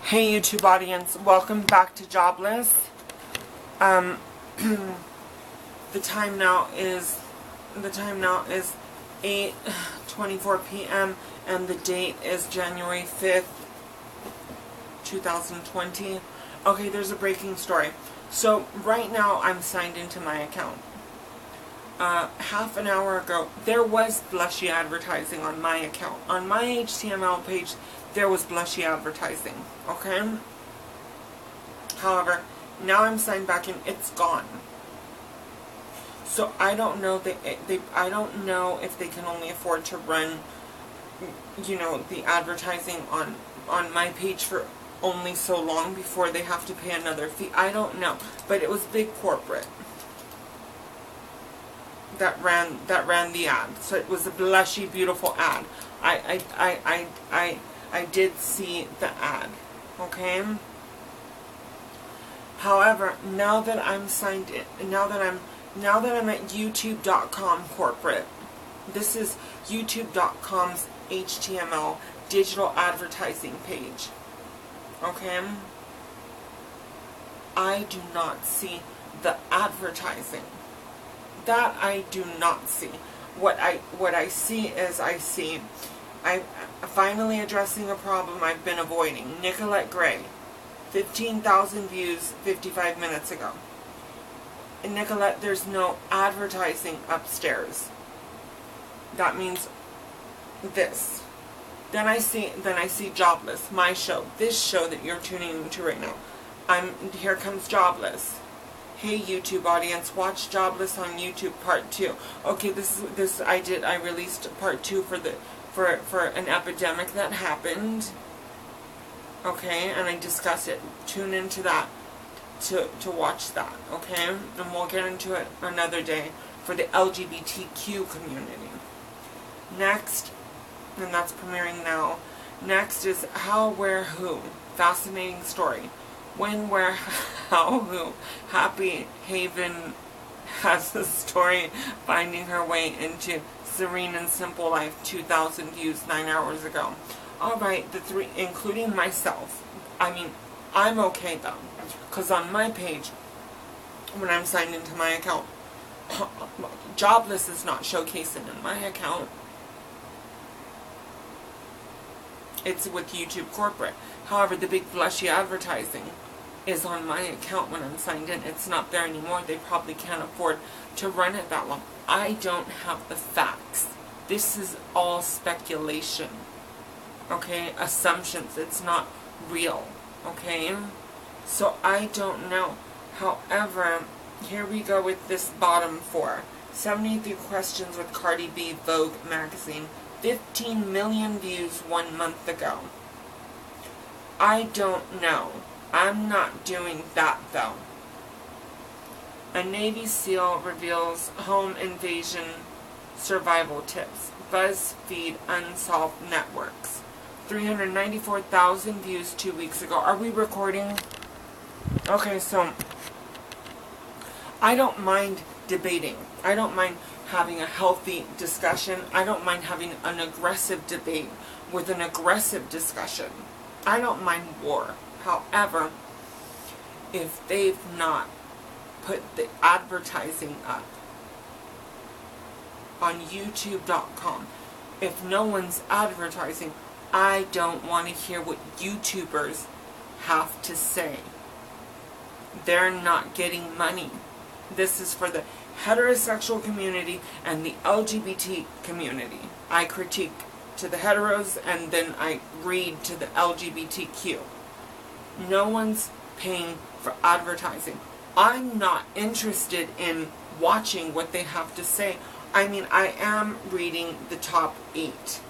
Hey YouTube audience, welcome back to Jobless. The time now is 8:24 p.m. and the date is January 5th, 2020. Okay, there's a breaking story. So right now I'm signed into my account. Half an hour ago, there was blushy advertising on my account. On my HTML page, there was blushy advertising, okay? However, now I'm signed back in, it's gone. So I don't know I don't know if they can only afford to run, you know, the advertising on my page for only so long before they have to pay another fee. I don't know, but it was big corporate that ran the ad. So it was a blushy, beautiful ad. I did see the ad, okay? However, now that I'm signed in, now that I'm at YouTube.com corporate, this is YouTube.com's HTML digital advertising page, okay? I do not see the advertising. That I do not see. What I see is I'm finally addressing a problem I've been avoiding. Nicolette Gray, 15,000 views 55 minutes ago. And Nicolette, there's no advertising upstairs. That means this. Then I see Jobless, my show, this show that you're tuning into right now. Here comes Jobless. Hey YouTube audience, watch Jobless on YouTube Part 2. Okay, I released Part 2 for an epidemic that happened. Okay, and I discuss it. Tune into that to watch that, okay? And we'll get into it another day for the LGBTQ community. Next, and that's premiering now. Next is How, Where, Who. Fascinating story. When, where, how, who. Happy Haven has a story finding her way into Serene and Simple Life, 2,000 views 9 hours ago. Alright, the three, including myself. I mean, I'm okay though. Because on my page, when I'm signed into my account, Jobless is not showcasing in my account. It's with YouTube corporate. However, the big blushy advertising is on my account when I'm signed in. It's not there anymore. They probably can't afford to run it that long. I don't have the facts. This is all speculation. Okay? Assumptions. It's not real. Okay? So I don't know. However, here we go with this bottom four. 73 questions with Cardi B, Vogue magazine. 15 million views 1 month ago. I don't know. I'm not doing that though. A Navy SEAL reveals home invasion survival tips. BuzzFeed Unsolved Networks. 394,000 views 2 weeks ago. Are we recording? Okay, so I don't mind debating. I don't mind having a healthy discussion. I don't mind having an aggressive debate with an aggressive discussion. I don't mind war. However, if they've not put the advertising up on YouTube.com, if no one's advertising, I don't want to hear what YouTubers have to say. They're not getting money. This is for the heterosexual community and the LGBT community. I critique to the heteros and then I read to the LGBTQ. No one's paying for advertising. I'm not interested in watching what they have to say. I mean, I am reading the top 8.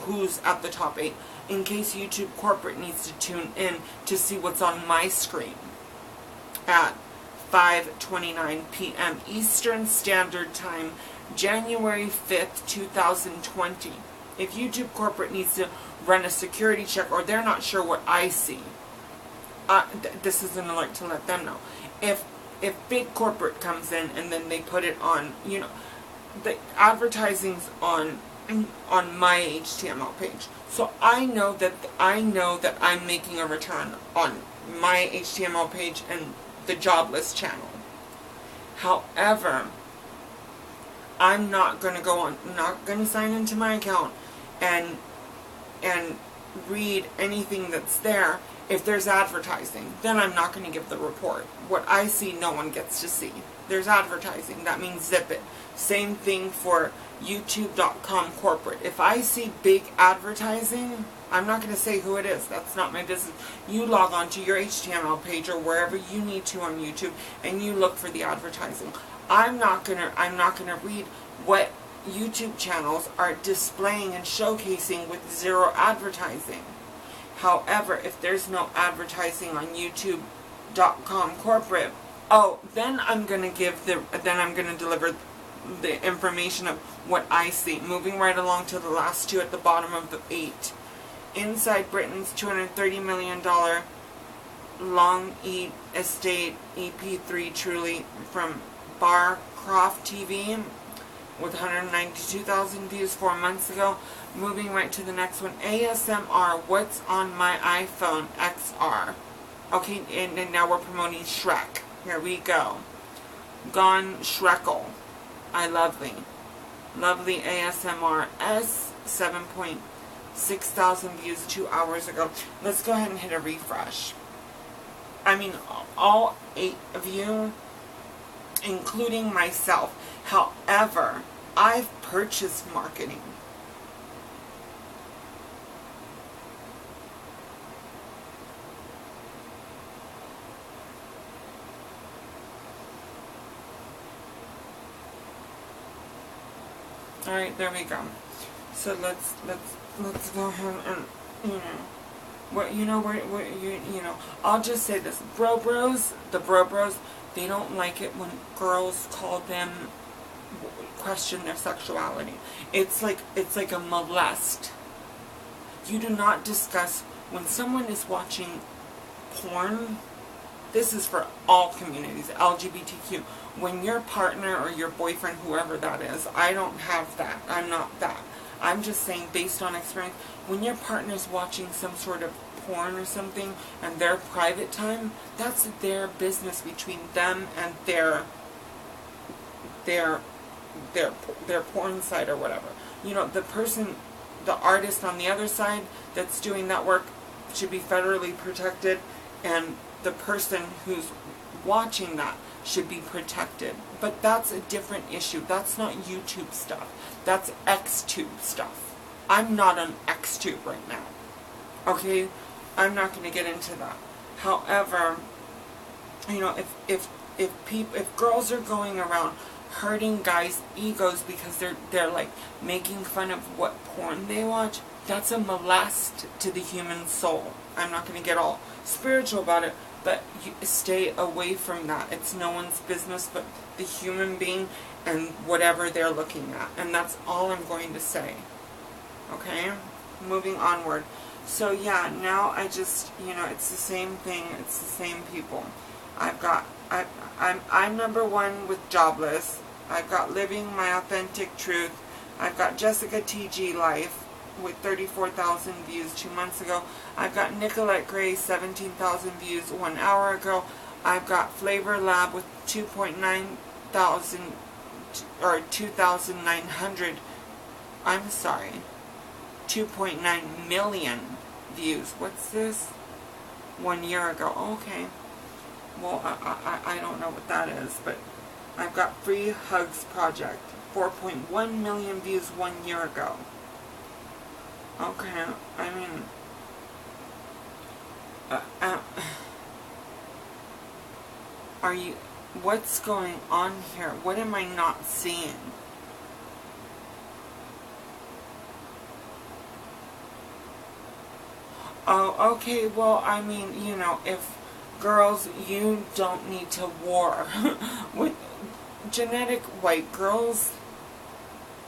Who's at the top 8? In case YouTube corporate needs to tune in to see what's on my screen at 5:29 p.m. Eastern Standard Time, January 5th, 2020. If YouTube corporate needs to run a security check or they're not sure what I see, this is an alert to let them know. If big corporate comes in and then they put it on, you know, the advertising's on on my HTML page. So I know that I'm making a return on my HTML page and the Jobless channel. However, I'm not going to go on, not going to sign into my account and read anything that's there. If there's advertising, then I'm not going to give the report. What I see, no one gets to see. There's advertising. That means zip it. Same thing for YouTube.com corporate. If I see big advertising, I'm not going to say who it is. That's not my business. You log on to your HTML page or wherever you need to on YouTube and you look for the advertising. I'm not gonna read what YouTube channels are displaying and showcasing with zero advertising. However, if there's no advertising on YouTube.com corporate, then I'm gonna deliver the information of what I see. Moving right along to the last two at the bottom of the 8. Inside Britain's $230 million Long Estate EP3 truly from Barcroft TV with 192,000 views 4 months ago. Moving right to the next one. ASMR, What's on My iPhone XR. Okay, and now we're promoting Shrek. Here we go. Gone Shrekle. I lovely. Lovely ASMR S 7.6 thousand views 2 hours ago. Let's go ahead and hit a refresh. I mean, all 8 of you, including myself. However, I've purchased marketing. All right, there we go. So let's go ahead and I'll just say this: the bro bros, they don't like it when girls call them, question their sexuality. It's like a molest. You do not discuss when someone is watching porn. This is for all communities, LGBTQ. When your partner or your boyfriend, whoever that is, I don't have that. I'm not that. I'm just saying, based on experience, when your partner's watching some sort of porn or something and their private time, that's their business between them and their porn site or whatever. You know, the person, the artist on the other side that's doing that work should be federally protected, and the person who's watching that should be protected. But that's a different issue. That's not YouTube stuff. That's XTube stuff. I'm not on XTube right now. Okay? I'm not going to get into that. However, you know, if girls are going around hurting guys' egos because they're like making fun of what porn they watch, that's a molest to the human soul. I'm not going to get all spiritual about it, but you stay away from that. It's no one's business but the human being and whatever they're looking at. And that's all I'm going to say. Okay? Moving onward. So yeah, now I just, you know, it's the same thing. It's the same people. I'm number 1 with Jobless. I've got Living My Authentic Truth. I've got Jessica TG Life with 34,000 views 2 months ago. I've got Nicolette Gray, 17,000 views 1 hour ago. I've got Flavor Lab with 2,900, or 2,900, I'm sorry, 2.9 million views. What's this? 1 year ago. Okay. Well, I don't know what that is, but I've got Free Hugs Project, 4.1 million views 1 year ago. Okay, I mean, are you, what's going on here? What am I not seeing? Oh, okay, well, I mean, you know, if girls, you don't need to war with genetic white girls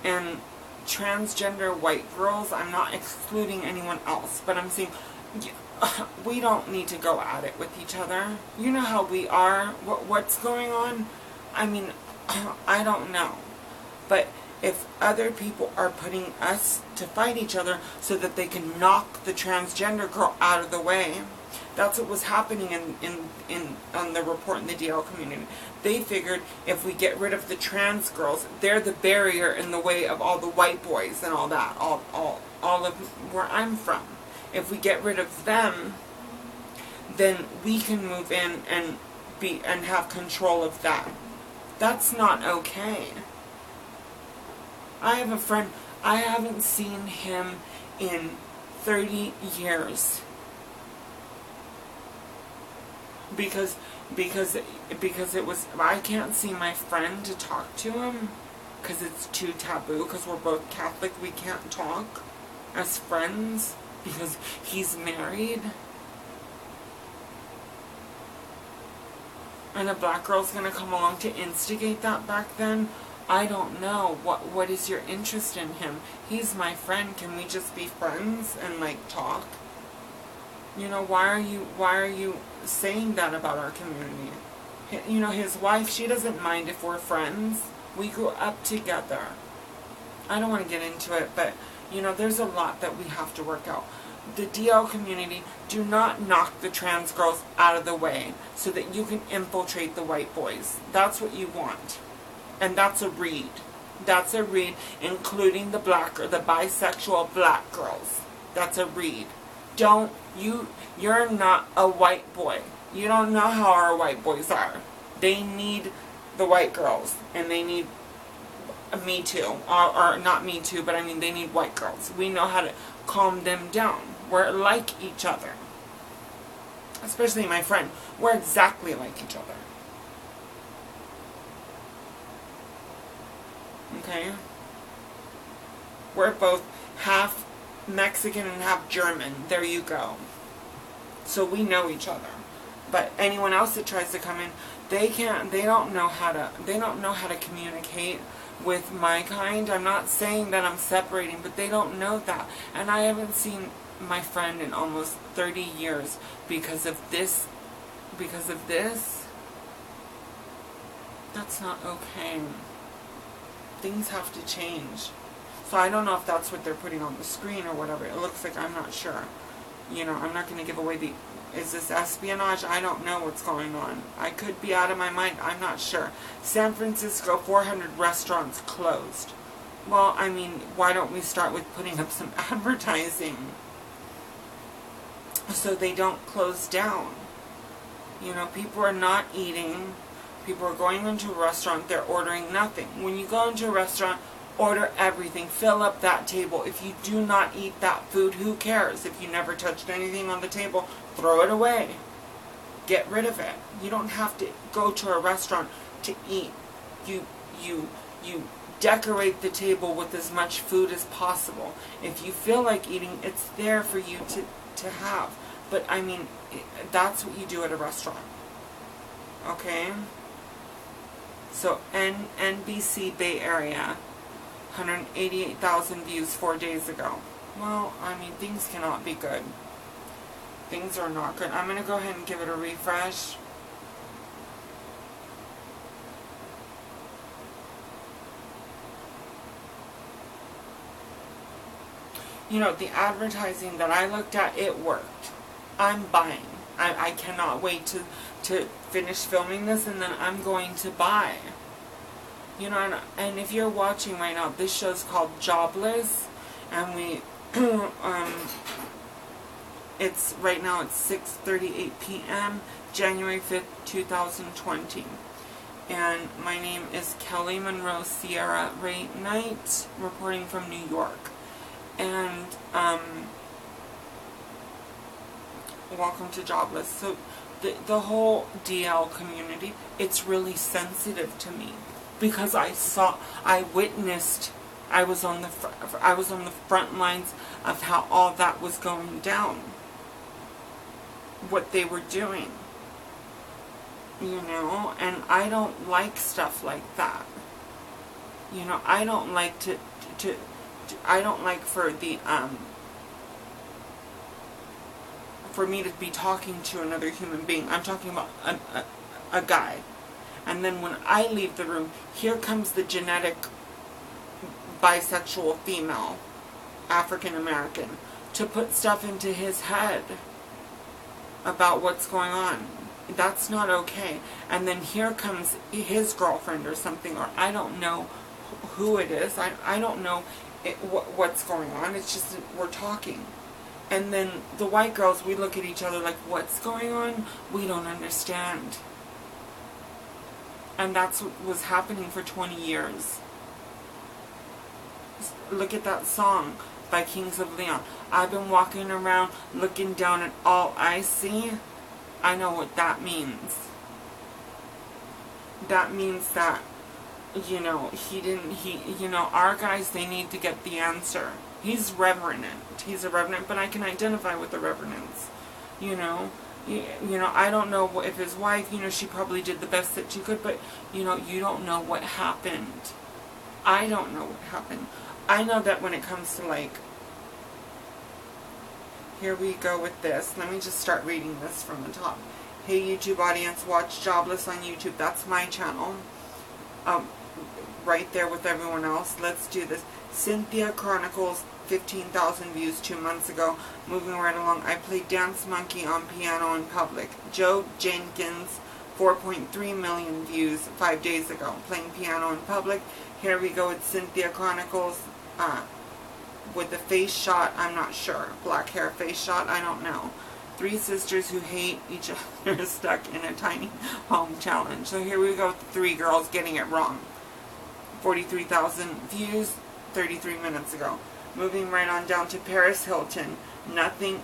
and transgender white girls. I'm not excluding anyone else, but I'm saying we don't need to go at it with each other. You know how we are. What's going on? I mean, I don't know. But if other people are putting us to fight each other so that they can knock the transgender girl out of the way. That's what was happening on the report in the DL community. They figured if we get rid of the trans girls, they're the barrier in the way of all the white boys and all that, all of where I'm from. If we get rid of them, then we can move in and have control of that. That's not okay. I have a friend, I haven't seen him in 30 years. Because it was, I can't see my friend to talk to him because it's too taboo, because we're both Catholic. We can't talk as friends because he's married. And a black girl's gonna come along to instigate that back then. I don't know. What is your interest in him? He's my friend. Can we just be friends and like talk? You know, why are you saying that about our community? You know, his wife, she doesn't mind if we're friends. We grew up together. I don't want to get into it, but you know, there's a lot that we have to work out. The DL community, do not knock the trans girls out of the way so that you can infiltrate the white boys. That's what you want. And that's a read. That's a read, including the black or the bisexual black girls. That's a read. You're not a white boy. You don't know how our white boys are. They need the white girls, and they need me too, or not me too, but I mean they need white girls. We know how to calm them down. We're like each other. Especially my friend. We're exactly like each other. Okay? We're both half Mexican and half German. There you go. So we know each other. But anyone else that tries to come in, they don't know how to communicate with my kind. I'm not saying that I'm separating, but they don't know that. And I haven't seen my friend in almost 30 years because of this. That's not okay. Things have to change. So I don't know if that's what they're putting on the screen or whatever. It looks like, I'm not sure. You know, I'm not going to give away is this espionage? I don't know what's going on. I could be out of my mind. I'm not sure. San Francisco, 400 restaurants closed. Well, I mean, why don't we start with putting up some advertising so they don't close down? You know, people are not eating. People are going into a restaurant. They're ordering nothing. When you go into a restaurant, order everything. Fill up that table. If you do not eat that food, who cares? If you never touched anything on the table, throw it away. Get rid of it. You don't have to go to a restaurant to eat. You decorate the table with as much food as possible. If you feel like eating, it's there for you to have. But I mean, that's what you do at a restaurant. Okay? So NBC Bay Area, 188,000 views 4 days ago. Well, I mean, things cannot be good. Things are not good. I'm going to go ahead and give it a refresh. You know, the advertising that I looked at, it worked. I'm buying. I cannot wait to finish filming this, and then I'm going to buy. You know, and if you're watching right now, this show's called Jobless, and we, it's, right now it's 6:38 p.m., January 5th, 2020. And my name is Kelly Monroe Sierra Ray Knight, reporting from New York. And, welcome to Jobless. So, the whole DL community, it's really sensitive to me. Because I witnessed, I was on the front lines of how all that was going down. What they were doing. You know, and I don't like stuff like that. You know, I don't like I don't like for the, for me to be talking to another human being. I'm talking about a guy. And then when I leave the room, here comes the genetic bisexual female, African American, to put stuff into his head about what's going on. That's not okay. And then here comes his girlfriend or something, or I don't know who it is. I don't know what's going on. It's just we're talking. And then the white girls, we look at each other like, what's going on? We don't understand. And that's what was happening for 20 years. Look at that song by Kings of Leon. I've been walking around looking down at all I see. I know what that means. That means that, you know, our guys, they need to get the answer. He's reverent. He's a reverend, but I can identify with the reverends. You know, I don't know if his wife, she probably did the best that she could, but, you don't know what happened. I don't know what happened. I know that when it comes to, like, here we go with this. Let me just start reading this from the top. Hey, YouTube audience, watch Jobless on YouTube. That's my channel. Right there with everyone else. Let's do this. Cynthia Chronicles, 15,000 views 2 months ago. Moving right along. I played Dance Monkey on piano in public. Joe Jenkins, 4.3 million views 5 days ago. Playing piano in public. Here we go with Cynthia Chronicles. With the face shot, I'm not sure. Black hair face shot, I don't know. 3 sisters who hate each other stuck in a tiny home challenge. So here we go with the 3 girls getting it wrong. 43,000 views 33 minutes ago. Moving right on down to Paris Hilton. Nothing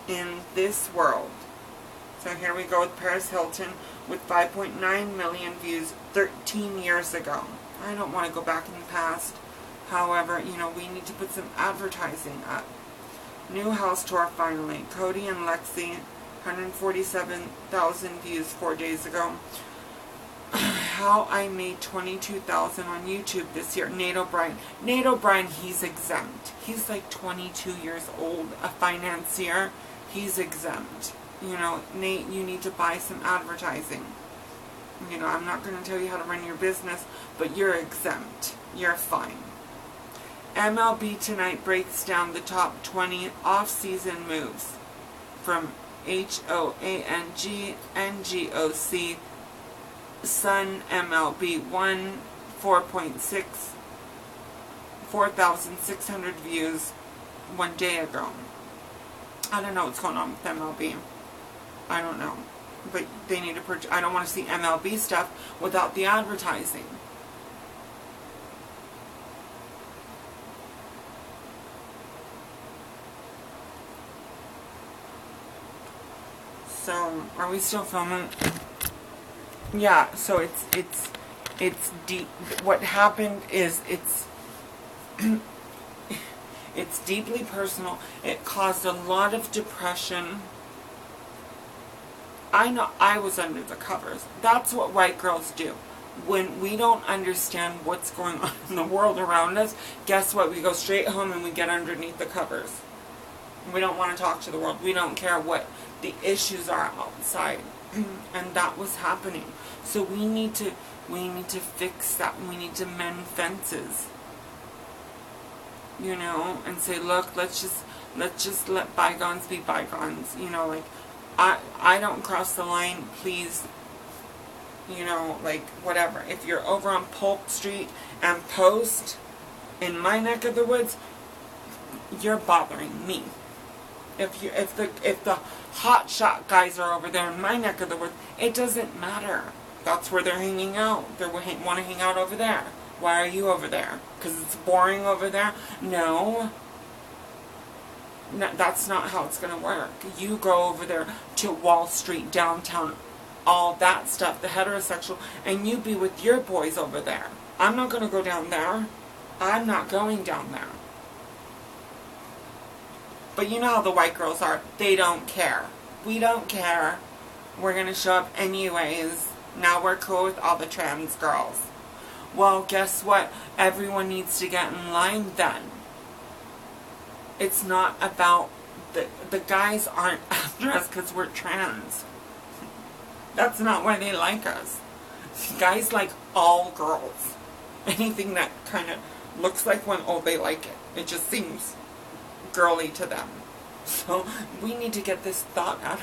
in this world. So here we go with Paris Hilton with 5.9 million views 13 years ago. I don't want to go back in the past. However, we need to put some advertising up. New house tour finally. Cody and Lexi, 147,000 views 4 days ago. How I made 22,000 on YouTube this year. Nate O'Brien. Nate O'Brien, he's exempt. He's like 22 years old, a financier. He's exempt. Nate, you need to buy some advertising. I'm not going to tell you how to run your business, but you're exempt. You're fine. MLB Tonight breaks down the top 20 off-season moves from HOANG NGOC. Sun MLB 1, 4.6, 4,600 views 1 day ago. I don't know what's going on with MLB. I don't know. But they need to purchase. I don't want to see MLB stuff without the advertising. So, are we still filming? Yeah, so it's deep. What happened is it's deeply personal. It caused a lot of depression. I know I was under the covers. That's what white girls do. When we don't understand what's going on in the world around us, guess what? We go straight home and we get underneath the covers. We don't want to talk to the world. We don't care what the issues are outside. And that was happening. So we need to fix that. We need to mend fences. And say, look, let's just let bygones be bygones. Like I don't cross the line, please. Like whatever. If you're over on Polk Street and Post in my neck of the woods, you're bothering me. If the hot shot guys are over there in my neck of the woods, it doesn't matter. That's where they're hanging out. They want to hang out over there. Why are you over there? Because it's boring over there? No. That's not how it's going to work. You go over there to Wall Street, downtown, all that stuff, the heterosexual, and you be with your boys over there. I'm not going to go down there. I'm not going down there. But you know how the white girls are. They don't care. We don't care. We're going to show up anyways. Now we're cool with all the trans girls. Well, guess what? Everyone needs to get in line then. It's not about... The guys aren't after us because we're trans. That's not why they like us. Guys like all girls. Anything that kind of looks like one, oh, they like it. It just seems girly to them. So we need to get this thought out of